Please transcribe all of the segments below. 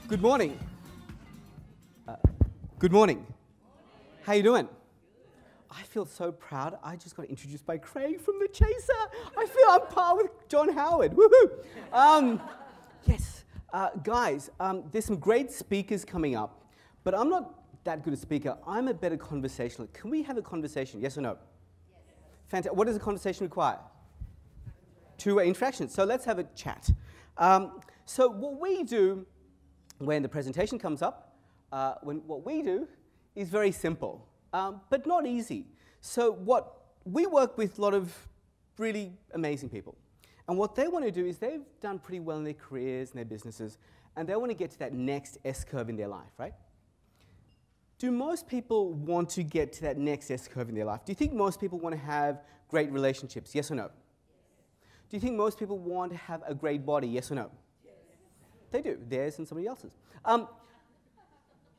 Good morning. Good morning. How you doing? I feel so proud. I just got introduced by Craig from The Chaser. I feel on par with John Howard. Woohoo! Yes, guys, there's some great speakers coming up, but I'm not that good a speaker. I'm a better conversationalist. Can we have a conversation? Yes or no? Yes. Fantastic. What does a conversation require? Two-way interaction. So let's have a chat. So what we do when the presentation comes up, what we do is very simple, but not easy. So we work with a lot of really amazing people. And what they want to do is they've done pretty well in their careers and their businesses, and they want to get to that next S-curve in their life, right? Do most people want to get to that next S-curve in their life? Do you think most people want to have great relationships? Yes or no? Yes. Do you think most people want to have a great body? Yes or no? Yes. They do. Theirs and somebody else's.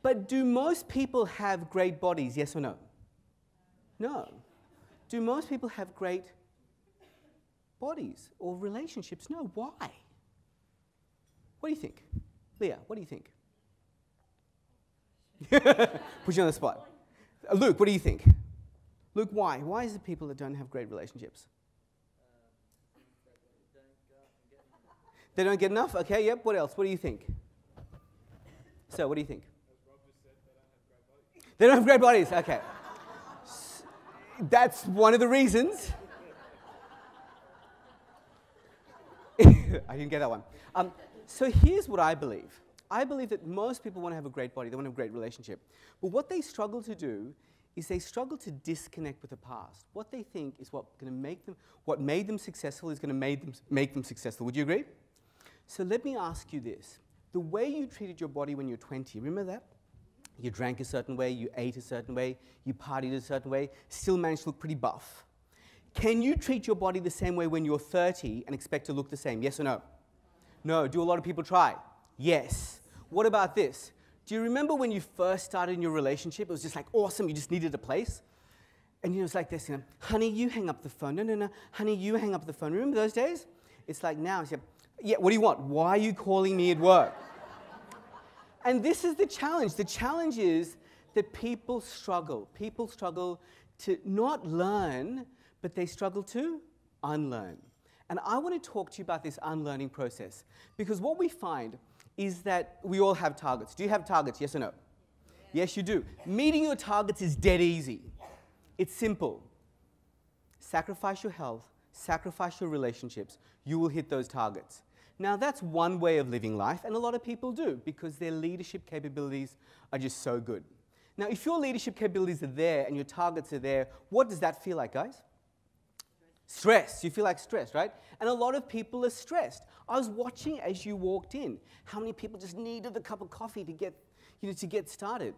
But do most people have great bodies? Yes or no? No. Do most people have great bodies or relationships? No. Why? What do you think? Leah, what do you think? Put you on the spot. Luke, what do you think? Luke, why? Why is it people that don't have great relationships? They don't get enough? Okay, yep. What else? What do you think? So, what do you think? They don't have great bodies. Okay. That's one of the reasons. I didn't get that one. So here's what I believe. I believe that most people want to have a great body. They want to have a great relationship. But what they struggle to do is they struggle to disconnect with the past. What they think is what made them successful is going to make them successful. Would you agree? So let me ask you this. The way you treated your body when you were 20, remember that? You drank a certain way, you ate a certain way, you partied a certain way, still managed to look pretty buff. Can you treat your body the same way when you're 30 and expect to look the same? Yes or no? No. Do a lot of people try? Yes. What about this? Do you remember when you first started in your relationship? It was just like awesome, you just needed a place. And it was like this, honey, you hang up the phone. No, honey, you hang up the phone. Remember those days? It's like now, it's like, yeah, what do you want? Why are you calling me at work? And this is the challenge. The challenge is that people struggle. People struggle to not learn, but they struggle to unlearn. And I want to talk to you about this unlearning process. Because what we find is that we all have targets. Do you have targets, yes or no? Yes, you do. Meeting your targets is dead easy. It's simple. Sacrifice your health, sacrifice your relationships, you will hit those targets. Now, that's one way of living life, and a lot of people do, because their leadership capabilities are just so good. Now, if your leadership capabilities are there and your targets are there, what does that feel like, guys? Stress. You feel like stress, right? And a lot of people are stressed. I was watching as you walked in, how many people just needed a cup of coffee to get started.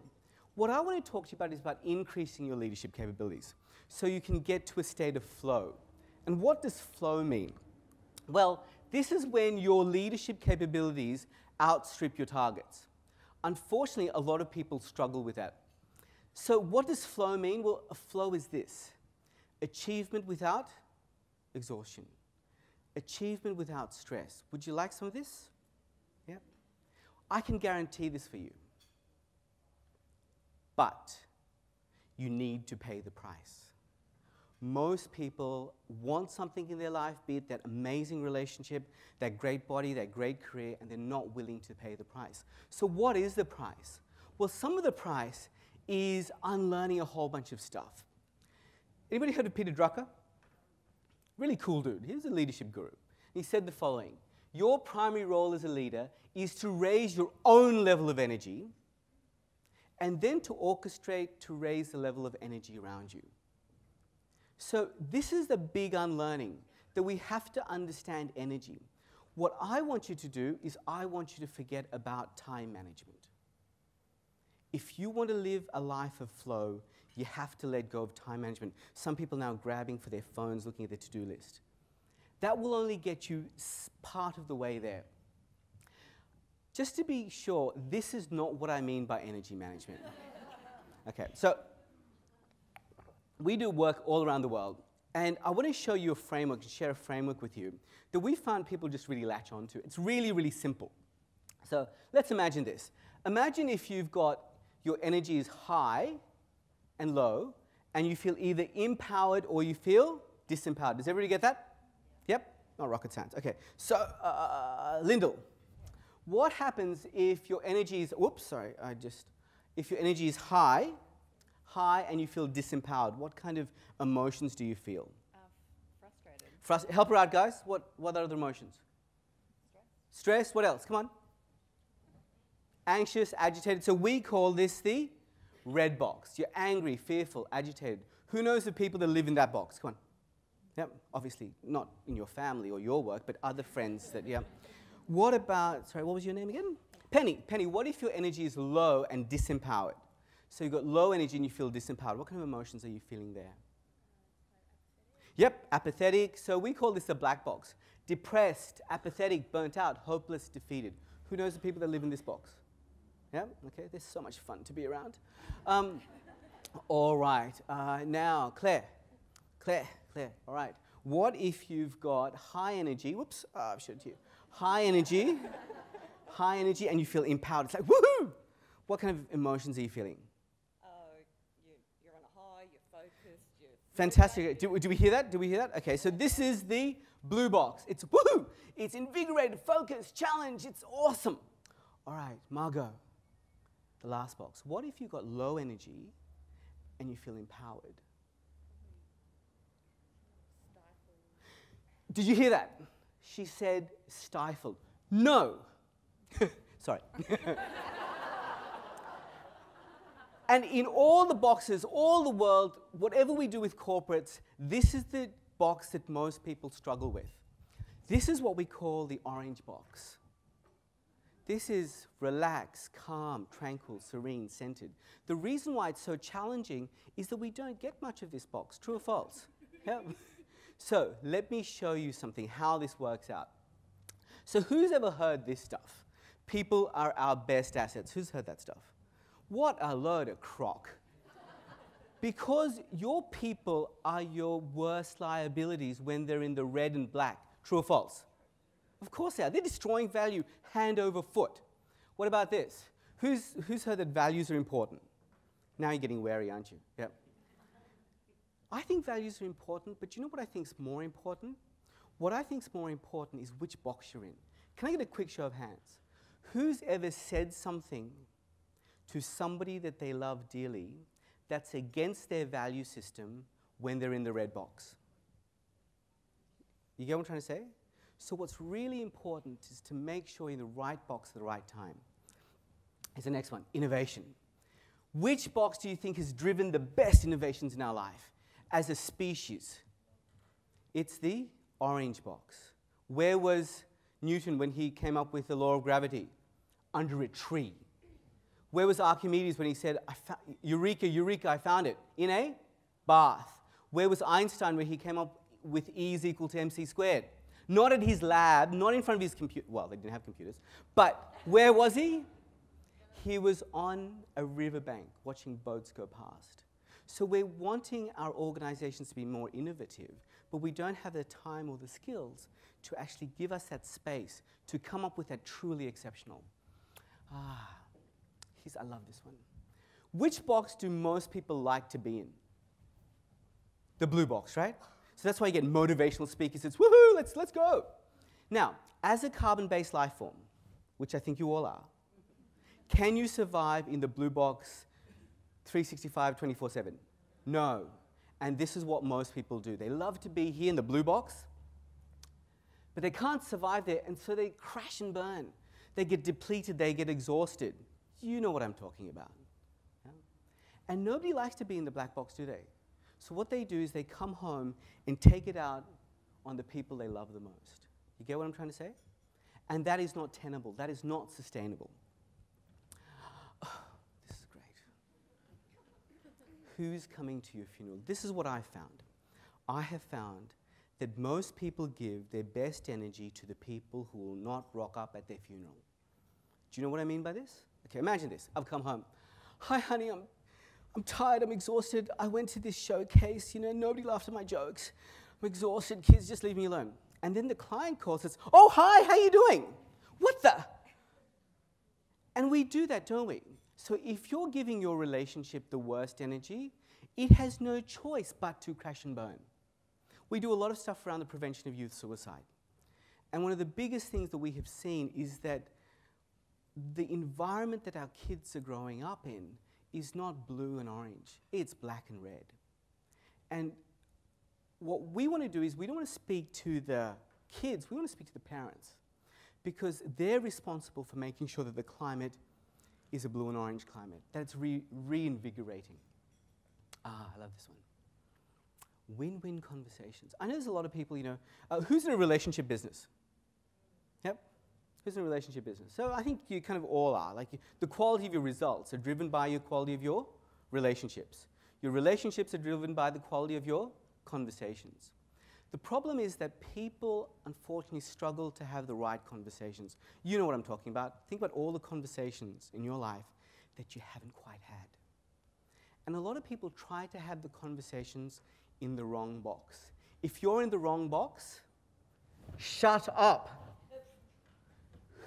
What I want to talk to you about is about increasing your leadership capabilities so you can get to a state of flow. And what does flow mean? Well, this is when your leadership capabilities outstrip your targets. Unfortunately, a lot of people struggle with that. So what does flow mean? Well, a flow is this: achievement without exhaustion, achievement without stress. Would you like some of this? Yeah. I can guarantee this for you. But you need to pay the price. Most people want something in their life, be it that amazing relationship, that great body, that great career, and they're not willing to pay the price. So what is the price? Well, some of the price is unlearning a whole bunch of stuff. Anybody heard of Peter Drucker? Really cool dude. He was a leadership guru. He said the following: your primary role as a leader is to raise your own level of energy and then to orchestrate to raise the level of energy around you. So this is the big unlearning, that we have to understand energy. What I want you to do is I want you to forget about time management. If you want to live a life of flow, you have to let go of time management. Some people now are grabbing for their phones, looking at their to-do list. That will only get you part of the way there. Just to be sure, this is not what I mean by energy management. Okay, so we do work all around the world, and I want to show you a framework, share a framework with you that we found people just really latch onto. It's really, really simple. So let's imagine this. Imagine if you've got your energy is high and low, and you feel either empowered or you feel disempowered. Does everybody get that? Yep? Not rocket science. Okay. So, Lyndall, what happens if your energy is, if your energy is high and you feel disempowered? What kind of emotions do you feel? Frustrated. Help her out, guys. What are other emotions? Stress. What else? Come on. Anxious, agitated. So we call this the red box. You're angry, fearful, agitated. Who knows the people that live in that box? Come on. Yep, obviously not in your family or your work, but other friends that, yeah. What about, sorry, what was your name again? Penny. Penny, what if your energy is low and disempowered? So you've got low energy and you feel disempowered. What kind of emotions are you feeling there? Yep, apathetic. So we call this the black box. Depressed, apathetic, burnt out, hopeless, defeated. Who knows the people that live in this box? Yeah, okay, there's so much fun to be around. All right, now, Claire, all right. What if you've got high energy, whoops, I've showed it to you. High energy, and you feel empowered. It's like, woohoo! What kind of emotions are you feeling? You're on a high, you're focused, you're... Fantastic. Do we hear that? Do we hear that? Okay, so this is the blue box. It's woohoo! It's invigorated, focused, challenge, it's awesome. All right, Margot, the last box. What if you've got low energy and you feel empowered? Stifled. Did you hear that? She said stifled. No. Sorry. And in all the boxes, all the world, whatever we do with corporates, this is the box that most people struggle with. This is what we call the orange box. This is relaxed, calm, tranquil, serene, centered. The reason why it's so challenging is that we don't get much of this box. True or false? Yeah. So let me show you something, how this works out. So who's ever heard this stuff? People are our best assets. Who's heard that stuff? What a load of crock. Because your people are your worst liabilities when they're in the red and black. True or false? Of course they are. They're destroying value hand over foot. What about this? Who's heard that values are important? Now you're getting wary, aren't you? Yep. I think values are important, but you know what I think is more important? What I think is more important is which box you're in. Can I get a quick show of hands? Who's ever said something to somebody that they love dearly that's against their value system when they're in the red box? You get what I'm trying to say? So what's really important is to make sure you're in the right box at the right time. Here's the next one, innovation. Which box do you think has driven the best innovations in our life as a species? It's the orange box. Where was Newton when he came up with the law of gravity? Under a tree. Where was Archimedes when he said, Eureka, Eureka, I found it? In a bath. Where was Einstein when he came up with E is equal to mc squared? Not at his lab, not in front of his computer. Well, they didn't have computers. But where was he? He was on a riverbank watching boats go past. So we're wanting our organizations to be more innovative, but we don't have the time or the skills to actually give us that space to come up with that truly exceptional. I love this one. Which box do most people like to be in? The blue box, right? So that's why you get motivational speakers. It's woohoo, let's go. Now, as a carbon-based life form, which I think you all are, can you survive in the blue box 365, 24/7? No. And this is what most people do. They love to be here in the blue box, but they can't survive there, and so they crash and burn. They get depleted, they get exhausted. You know what I'm talking about. Yeah? And nobody likes to be in the black box, do they? So what they do is they come home and take it out on the people they love the most. You get what I'm trying to say? And that is not tenable. That is not sustainable. Oh, this is great. Who's coming to your funeral? This is what I found. I have found that most people give their best energy to the people who will not rock up at their funeral. Do you know what I mean by this? Okay, imagine this. I've come home. Hi, honey, I'm tired, I'm exhausted. I went to this showcase, nobody laughed at my jokes. I'm exhausted, kids, just leave me alone. And then the client calls and says, oh, hi, how you doing? What the? And we do that, don't we? So if you're giving your relationship the worst energy, it has no choice but to crash and burn. We do a lot of stuff around the prevention of youth suicide. And one of the biggest things that we have seen is that the environment that our kids are growing up in is not blue and orange, it's black and red. And what we want to do is we don't want to speak to the kids, we want to speak to the parents, because they're responsible for making sure that the climate is a blue and orange climate, that it's reinvigorating. I love this one. Win-win conversations. I know there's a lot of people, who's in a relationship business? Yep. Who's in a relationship business? So I think you kind of all are. Like the quality of your results are driven by your quality of your relationships. Your relationships are driven by the quality of your conversations. The problem is that people, unfortunately, struggle to have the right conversations. You know what I'm talking about. Think about all the conversations in your life that you haven't quite had. And a lot of people try to have the conversations in the wrong box. If you're in the wrong box, shut up.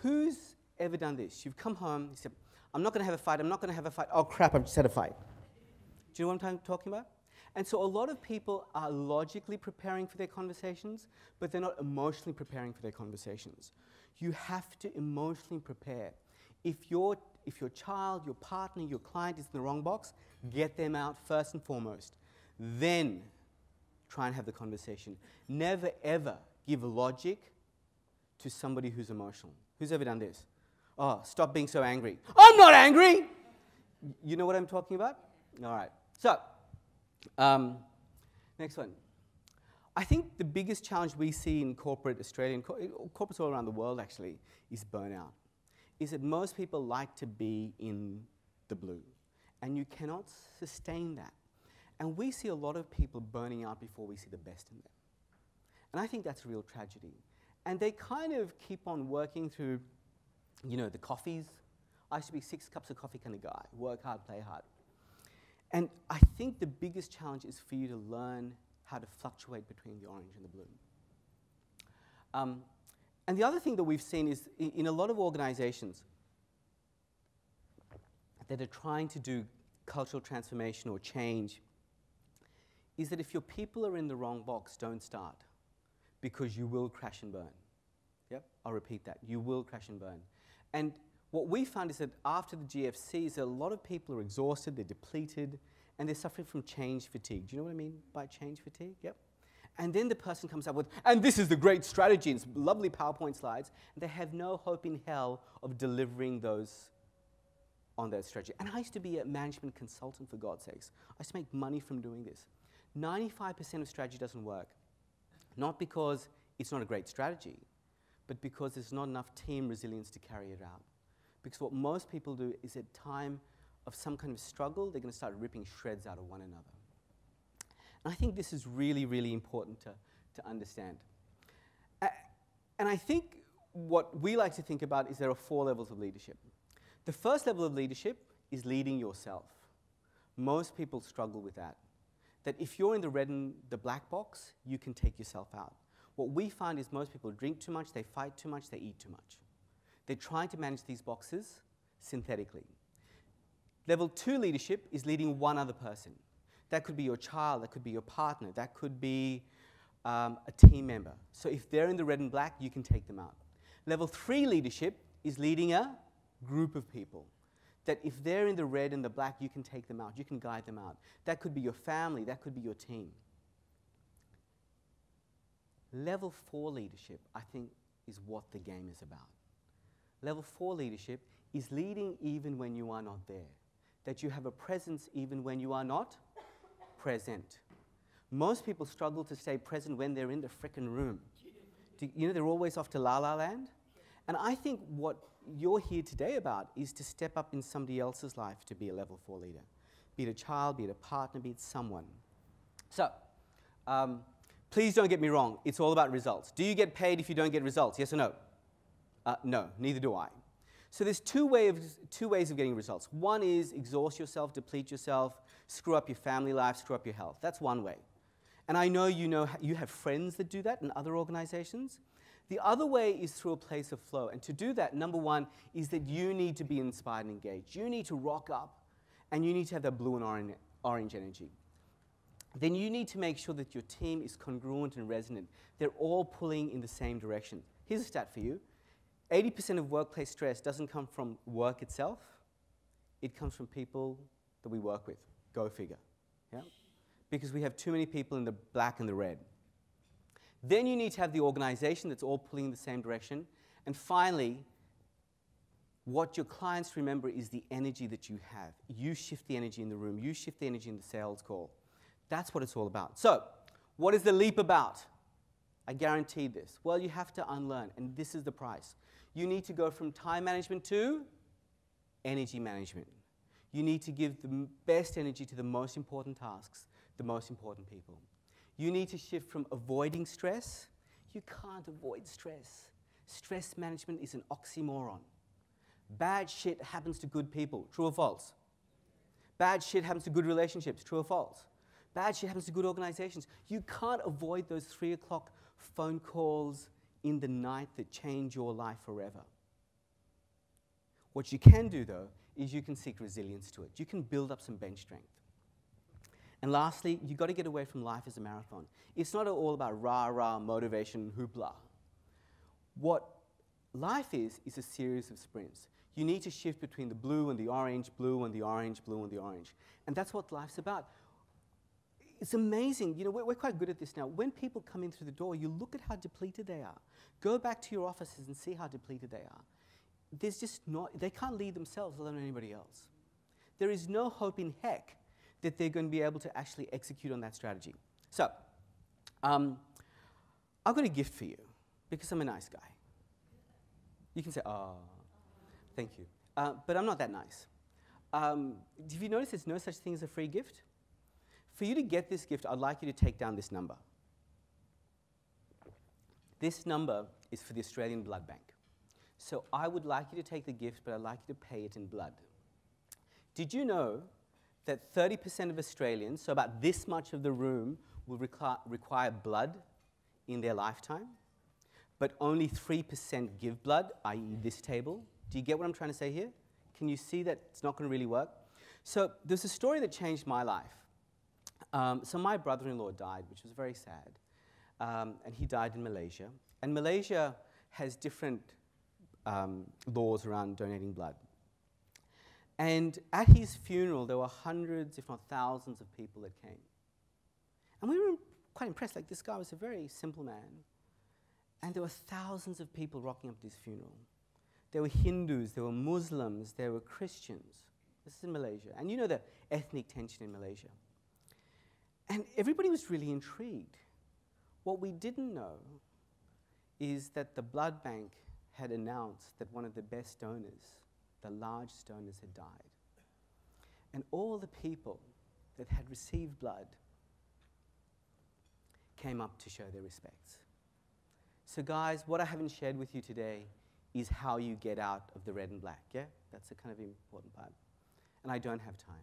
Who's ever done this? You've come home, you said, I'm not going to have a fight, I'm not going to have a fight. Oh crap, I've just had a fight. Do you know what I'm talking about? And so a lot of people are logically preparing for their conversations, but they're not emotionally preparing for their conversations. You have to emotionally prepare. If your child, your partner, your client is in the wrong box, get them out first and foremost. Then try and have the conversation. Never ever give logic to somebody who's emotional. Who's ever done this? Oh, stop being so angry. I'm not angry! You know what I'm talking about? All right. So, next one. I think the biggest challenge we see in corporate Australia, corporates all around the world actually, is burnout. Is that most people like to be in the blue, and you cannot sustain that. And we see a lot of people burning out before we see the best in them. And I think that's a real tragedy. And they kind of keep on working through, the coffees. I used to be 6 cups of coffee kind of guy, work hard, play hard. And I think the biggest challenge is for you to learn how to fluctuate between the orange and the blue. And the other thing that we've seen is in a lot of organizations that are trying to do cultural transformation or change, is that if your people are in the wrong box, don't start, because you will crash and burn. Yep, I'll repeat that. You will crash and burn. And what we found is that after the GFCs, a lot of people are exhausted, they're depleted, and they're suffering from change fatigue. Do you know what I mean by change fatigue? Yep. And then the person comes up with, and this is the great strategy, and it's lovely PowerPoint slides, and they have no hope in hell of delivering those on that strategy. And I used to be a management consultant, for God's sakes. I used to make money from doing this. 95% of strategy doesn't work. Not because it's not a great strategy, but because there's not enough team resilience to carry it out. Because what most people do is at time of some kind of struggle, they're going to start ripping shreds out of one another. And I think this is really, really important to understand. And I think what we like to think about is there are 4 levels of leadership. The first level of leadership is leading yourself. Most people struggle with that. That if you're in the red and the black box, you can take yourself out. What we find is most people drink too much, they fight too much, they eat too much. They're trying to manage these boxes synthetically. Level 2 leadership is leading one other person. That could be your child, that could be your partner, that could be a team member. So if they're in the red and black, you can take them out. Level 3 leadership is leading a group of people. That if they're in the red and the black, you can take them out, you can guide them out. That could be your family, that could be your team. Level 4 leadership, I think, is what the game is about. Level 4 leadership is leading even when you are not there. That you have a presence even when you are not present. Most people struggle to stay present when they're in the frickin' room. They're always off to La La Land. And I think what you're here today about is to step up in somebody else's life to be a level 4 leader. Be it a child, be it a partner, be it someone. So, please don't get me wrong. It's all about results. Do you get paid if you don't get results? Yes or no? No, neither do I. So there's two ways of getting results. One is exhaust yourself, deplete yourself, screw up your family life, screw up your health. That's one way. And I know you have friends that do that in other organizations. The other way is through a place of flow. And to do that, number one is that you need to be inspired and engaged. You need to rock up, and you need to have that blue and orange energy. Then you need to make sure that your team is congruent and resonant. They're all pulling in the same direction. Here's a stat for you. 80% of workplace stress doesn't come from work itself. It comes from people that we work with. Go figure. Yeah? Because we have too many people in the black and the red. Then you need to have the organization that's all pulling in the same direction. And finally, what your clients remember is the energy that you have. You shift the energy in the room. You shift the energy in the sales call. That's what it's all about. So, what is the leap about? I guarantee this. Well, you have to unlearn, and this is the price. You need to go from time management to energy management. You need to give the best energy to the most important tasks, the most important people. You need to shift from avoiding stress. You can't avoid stress. Stress management is an oxymoron. Bad shit happens to good people. True or false? Bad shit happens to good relationships. True or false? Bad shit happens to good organizations. You can't avoid those 3 o'clock phone calls in the night that change your life forever. What you can do, though, is you can seek resilience to it. You can build up some bench strength. And lastly, you've got to get away from life as a marathon. It's not all about rah-rah, motivation, hoopla. What life is a series of sprints. You need to shift between the blue and the orange, blue and the orange, blue and the orange. And that's what life's about. It's amazing. You know, we're quite good at this now. When people come in through the door, you look at how depleted they are. Go back to your offices and see how depleted they are. There's just not, they can't lead themselves, let alone anybody else. There is no hope in heck that they're going to be able to actually execute on that strategy. So, I've got a gift for you, because I'm a nice guy. You can say, oh, thank you. But I'm not that nice. Have you noticed there's no such thing as a free gift? For you to get this gift, I'd like you to take down this number. This number is for the Australian Blood Bank. So I would like you to take the gift, but I'd like you to pay it in blood. Did you know that 30% of Australians, so about this much of the room, will require blood in their lifetime, but only 3% give blood, i.e. this table? Do you get what I'm trying to say here? Can you see that it's not going to really work? So there's a story that changed my life. So my brother-in-law died, which was very sad, and he died in Malaysia. And Malaysia has different laws around donating blood. And at his funeral, there were hundreds, if not thousands, of people that came. And we were quite impressed. Like, this guy was a very simple man. And there were thousands of people rocking up at his funeral. There were Hindus, there were Muslims, there were Christians. This is in Malaysia. And you know the ethnic tension in Malaysia. And everybody was really intrigued. What we didn't know is that the blood bank had announced that one of the best donors, the largest donors, had died. And all the people that had received blood came up to show their respects. So guys, what I haven't shared with you today is how you get out of the red and black, yeah? That's a kind of important part. And I don't have time.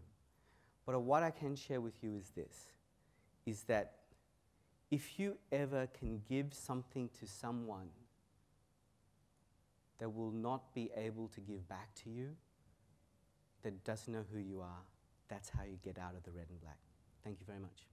But what I can share with you is this, is that if you ever can give something to someone that will not be able to give back to you, that doesn't know who you are, that's how you get out of the red and black. Thank you very much.